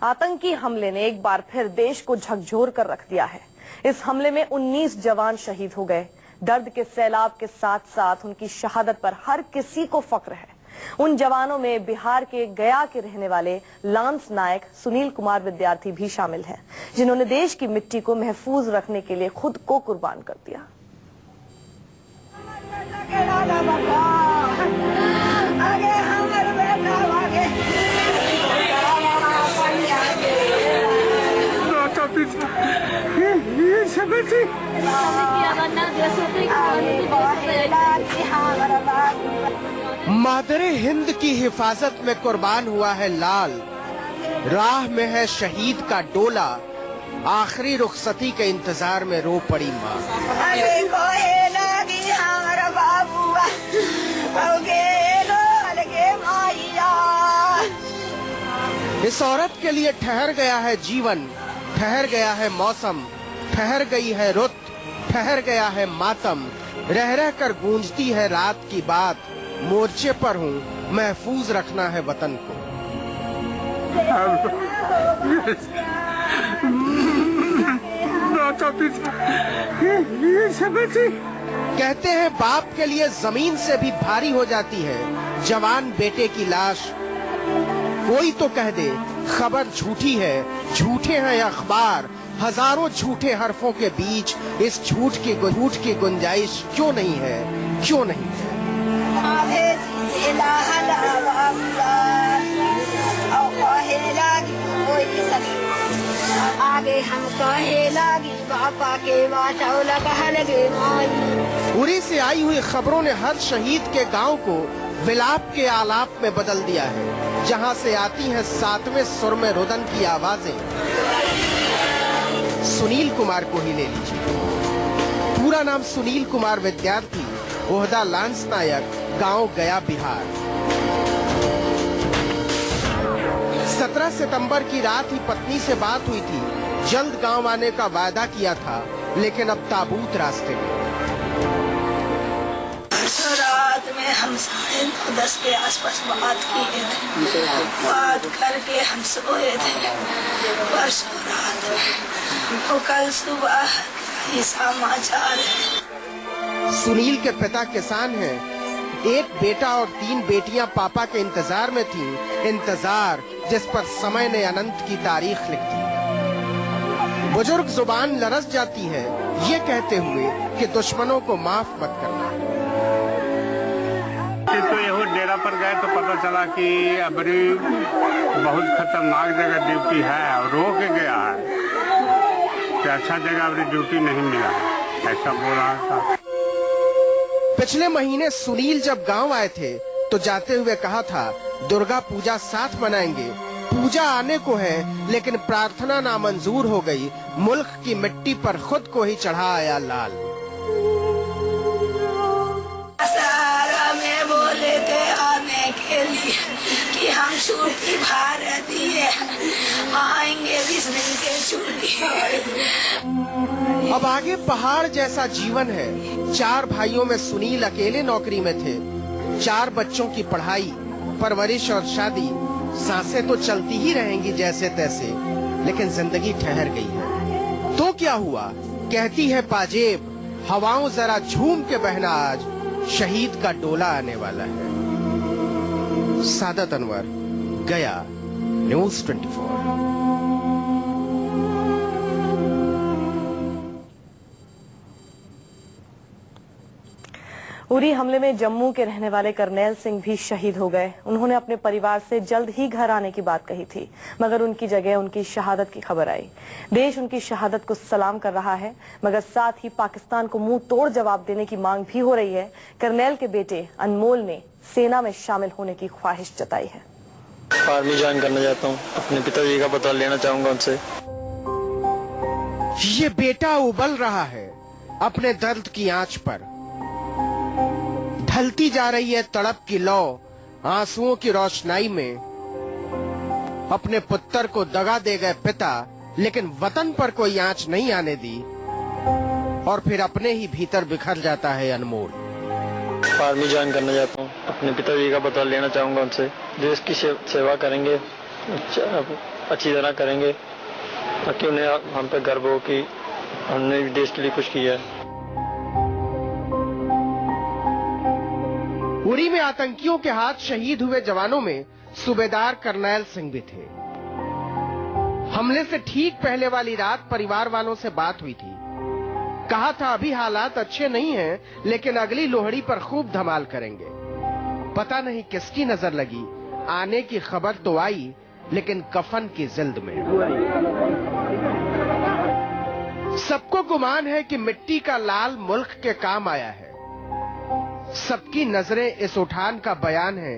आतंकी हमले ने एक बार फिर देश को झकझोर कर रख दिया है। इस हमले में 19 जवान शहीद हो गए। दर्द के सैलाब के साथ साथ उनकी शहादत पर हर किसी को फक्र है। उन जवानों में बिहार के गया के रहने वाले लांस नायक सुनील कुमार विद्यार्थी भी शामिल हैं, जिन्होंने देश की मिट्टी को महफूज रखने के लिए खुद को कुर्बान कर दिया। मादरे हिंद की हिफाजत में कुर्बान हुआ है लाल, राह में है शहीद का डोला, आखिरी रुखसती के इंतजार में रो पड़ी माँ। इस औरत के लिए ठहर गया है जीवन, ठहर गया है मौसम, ठहर गई है रुत, ठहर गया है मातम। रह रह कर गूंजती है रात की बात, मोर्चे पर हूँ महफूज रखना है वतन को। कहते हैं बाप के लिए जमीन से भी भारी हो जाती है जवान बेटे की लाश। कोई तो कह दे खबर झूठी है, झूठे हैं अखबार। हजारों झूठे हरफों के बीच इस झूठ की गुंजाइश क्यों नहीं है, क्यों नहीं है? आगे हम कहे लागी बापा के उरी से आई हुई खबरों ने हर शहीद के गांव को विलाप के आलाप में बदल दिया है, जहां से आती हैं सातवें सुर में रुदन की आवाजें। सुनील कुमार को ही ले लीजिए। पूरा नाम सुनील कुमार विद्यार्थी, ओहदा लांस नायक, गांव गया बिहार। 17 सितंबर की रात ही पत्नी से बात हुई थी, जल्द गांव आने का वादा किया था, लेकिन अब ताबूत रास्ते में। रात में हम 9:30 के आसपास बात किए थे, बात करके हम सोए थे। परसों रात में कल सुबह समाचार है। सुनील के पिता किसान हैं, एक बेटा और 3 बेटियां पापा के इंतजार में थीं, इंतजार जिस पर समय ने अनंत की तारीख लिख दी। बुजुर्ग जुबान लरस जाती है ये कहते हुए कि दुश्मनों को माफ मत करना। तो यही डेरा पर गए तो पता चला कि अबरी बहुत खतरनाक जगह ड्यूटी है और रो के गया है कि अच्छा जगह अबरी ड्यूटी नहीं मिला, ऐसा बोल रहा था। पिछले महीने सुनील जब गांव आए थे तो जाते हुए कहा था दुर्गा पूजा साथ मनाएंगे। पूजा आने को है लेकिन प्रार्थना नामंजूर हो गई। मुल्क की मिट्टी पर खुद को ही चढ़ा आया लाल। में बोले थे आने के लिए कि हम छुट्टी भारतीय आएंगे 20 दिन के छुट्टी। अब आगे पहाड़ जैसा जीवन है। 4 भाइयों में सुनील अकेले नौकरी में थे। 4 बच्चों की पढ़ाई, परवरिश और शादी। सांसें तो चलती ही रहेंगी जैसे तैसे, लेकिन जिंदगी ठहर गई है। तो क्या हुआ? कहती है पाजेब, हवाओं जरा झूम के बहना, आज शहीद का डोला आने वाला है। सादत अनवर, गया, न्यूज़ 24। उरी हमले में जम्मू के रहने वाले करनैल सिंह भी शहीद हो गए। उन्होंने अपने परिवार से जल्द ही घर आने की बात कही थी, मगर उनकी जगह उनकी शहादत की खबर आई। देश उनकी शहादत को सलाम कर रहा है, मगर साथ ही पाकिस्तान को मुंह तोड़ जवाब देने की मांग भी हो रही है। करनैल के बेटे अनमोल ने सेना में शामिल होने की ख्वाहिश जताई है। आर्मी ज्वाइन करना चाहता हूँ, अपने पिताजी का पता लेना चाहूंगा उनसे। ये बेटा उबल रहा है अपने दर्द की आंच पर। ढलती जा रही है तड़प की लौ आंसुओं की रोशनाई में। अपने पुत्र को दगा दे गए पिता, लेकिन वतन पर कोई आंच नहीं आने दी, और फिर अपने ही भीतर बिखर जाता है अनमोल। आर्मी ज्वाइन करना चाहता हूँ, अपने पिताजी का पता लेना चाहूंगा उनसे। देश की सेवा करेंगे। अच्छा। अच्छी तरह करेंगे ताकि उन्हें हम पे गर्व हो कि हमने देश के लिए कुछ किया है। उरी में आतंकियों के हाथ शहीद हुए जवानों में सूबेदार करनैल सिंह भी थे। हमले से ठीक पहले वाली रात परिवार वालों से बात हुई थी। कहा था अभी हालात अच्छे नहीं हैं, लेकिन अगली लोहड़ी पर खूब धमाल करेंगे। पता नहीं किसकी नजर लगी, आने की खबर तो आई, लेकिन कफन की जिल्द में। सबको गुमान है कि मिट्टी का लाल मुल्क के काम आया है। सबकी नजरें इस उठान का बयान है,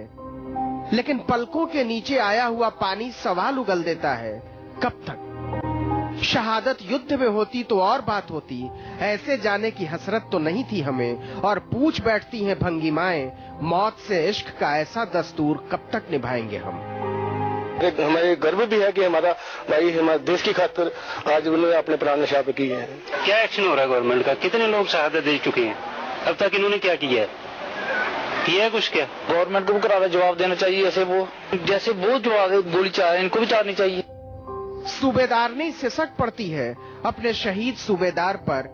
लेकिन पलकों के नीचे आया हुआ पानी सवाल उगल देता है, कब तक? शहादत युद्ध में होती तो और बात होती, ऐसे जाने की हसरत तो नहीं थी हमें। और पूछ बैठती हैं भंगिमाएं, मौत से इश्क का ऐसा दस्तूर कब तक निभाएंगे हम? हमारे गर्व भी है कि हमारा भाई हमारे देश की खातिर आज उन्होंने अपने प्राण न्यौछावर किए हैं। क्या एक्शन हो रहा है गवर्नमेंट का? कितने लोग शहादत दे चुके हैं? अब तक इन्होंने क्या किया है कुछ? क्या गवर्नमेंट को करारा जवाब देना चाहिए। जैसे वो जवाब गोली चाह रहे हैं, इनको भी चाहनी चाहिए। सूबेदारनी सिसक पड़ती है अपने शहीद सूबेदार पर।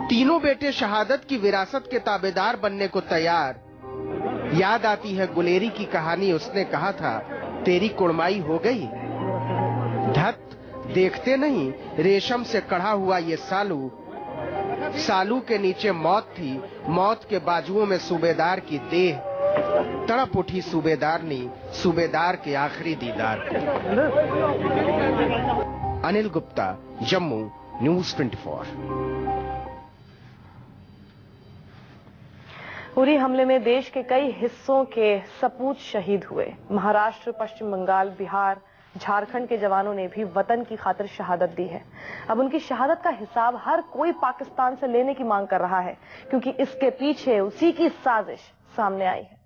तीनों बेटे शहादत की विरासत के ताबेदार बनने को तैयार। याद आती है गुलेरी की कहानी, उसने कहा था तेरी कुड़माई हो गई। धत देखते नहीं, रेशम से कढ़ा हुआ ये सालू के नीचे मौत थी, मौत के बाजुओं में सूबेदार की देह। तड़प उठी सूबेदारनी सूबेदार के आखिरी दीदार को। अनिल गुप्ता, जम्मू, न्यूज़ 24। उरी हमले में देश के कई हिस्सों के सपूत शहीद हुए। महाराष्ट्र, पश्चिम बंगाल, बिहार, झारखंड के जवानों ने भी वतन की खातिर शहादत दी है। अब उनकी शहादत का हिसाब हर कोई पाकिस्तान से लेने की मांग कर रहा है, क्योंकि इसके पीछे उसी की साजिश सामने आई है।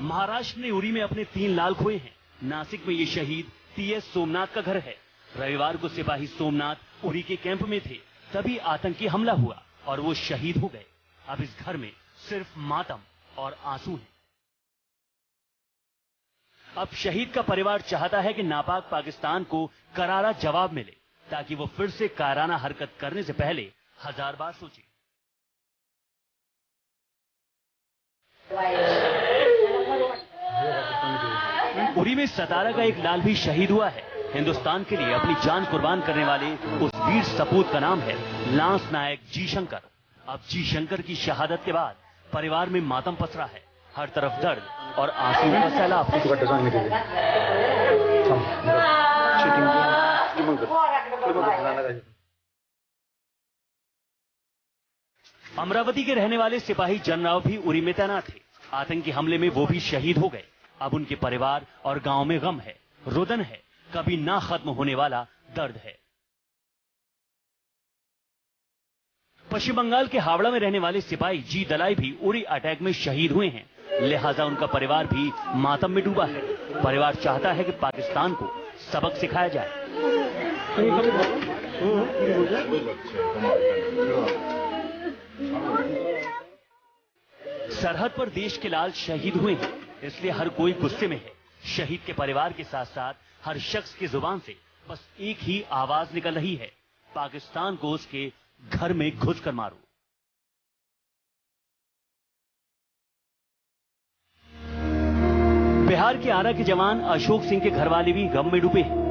महाराष्ट्र ने उरी में अपने 3 लाल खोए हैं। नासिक में ये शहीद टीएस सोमनाथ का घर है। रविवार को सिपाही सोमनाथ उरी के कैंप में थे, तभी आतंकी हमला हुआ और वो शहीद हो गए। अब इस घर में सिर्फ मातम और आंसू हैं। अब शहीद का परिवार चाहता है कि नापाक पाकिस्तान को करारा जवाब मिले, ताकि वो फिर से कायराना हरकत करने से पहले 1000 बार सोचे। उरी में 17 का एक लाल भी शहीद हुआ है। हिंदुस्तान के लिए अपनी जान कुर्बान करने वाले उस वीर सपूत का नाम है लांस नायक जी शंकर। अब जी शंकर की शहादत के बाद परिवार में मातम पसरा है। हर तरफ दर्द और आंसू का सैलाब। अमरावती के रहने वाले सिपाही जनराव भी उरी में तैनात थे। आतंकी हमले में वो भी शहीद हो गए। अब उनके परिवार और गांव में गम है, रुदन है, कभी ना खत्म होने वाला दर्द है। पश्चिम बंगाल के हावड़ा में रहने वाले सिपाही जी दलाई भी उरी अटैक में शहीद हुए हैं, लिहाजा उनका परिवार भी मातम में डूबा है। परिवार चाहता है कि पाकिस्तान को सबक सिखाया जाए। सरहद पर देश के लाल शहीद हुए हैं, इसलिए हर कोई गुस्से में है। शहीद के परिवार के साथ साथ हर शख्स की जुबान से बस एक ही आवाज निकल रही है, पाकिस्तान को उसके घर में घुसकर मारो। बिहार के आरा के जवान अशोक सिंह के घरवाले भी गम में डूबे हैं।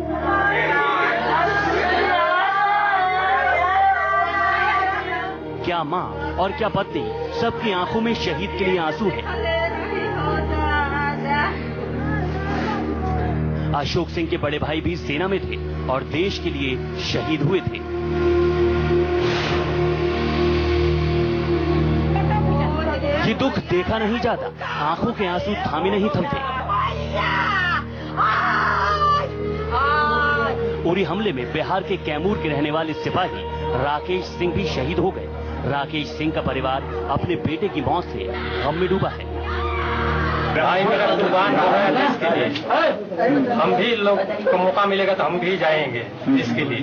क्या मां और क्या पत्नी, सबकी आंखों में शहीद के लिए आंसू है। अशोक सिंह के बड़े भाई भी सेना में थे और देश के लिए शहीद हुए थे। ये दुख देखा नहीं जाता, आंखों के आंसू थामे नहीं थमते। उरी हमले में बिहार के कैमूर के रहने वाले सिपाही राकेश सिंह भी शहीद हो गए। राकेश सिंह का परिवार अपने बेटे की मौत से गम में डूबा है। भाई मेरा कुर्बान हो रहा है इसके लिए। हम भी लोग को मौका मिलेगा तो हम भी जाएंगे इसके लिए।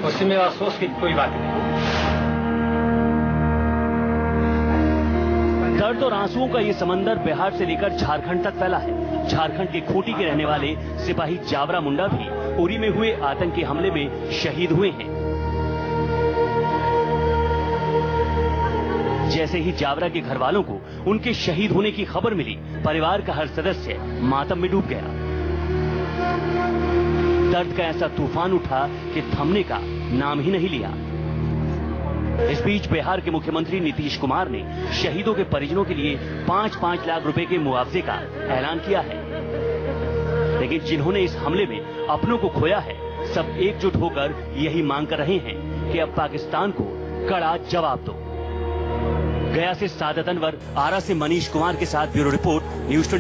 उसमें अफसोस की कोई बात नहीं। दर्द और आंसुओं का ये समंदर बिहार से लेकर झारखंड तक फैला है। झारखंड के खूंटी के रहने वाले सिपाही जावरा मुंडा भी उरी में हुए आतंकी हमले में शहीद हुए हैं। जैसे ही जावरा के घर वालों को उनके शहीद होने की खबर मिली, परिवार का हर सदस्य मातम में डूब गया। दर्द का ऐसा तूफान उठा कि थमने का नाम ही नहीं लिया। इस बीच बिहार के मुख्यमंत्री नीतीश कुमार ने शहीदों के परिजनों के लिए 5-5 लाख रुपए के मुआवजे का ऐलान किया है। लेकिन जिन्होंने इस हमले में अपनों को खोया है, सब एकजुट होकर यही मांग कर रहे हैं कि अब पाकिस्तान को कड़ा जवाब दो। गया से सादत अनवर, आरा से मनीष कुमार के साथ ब्यूरो रिपोर्ट, न्यूज़ 24।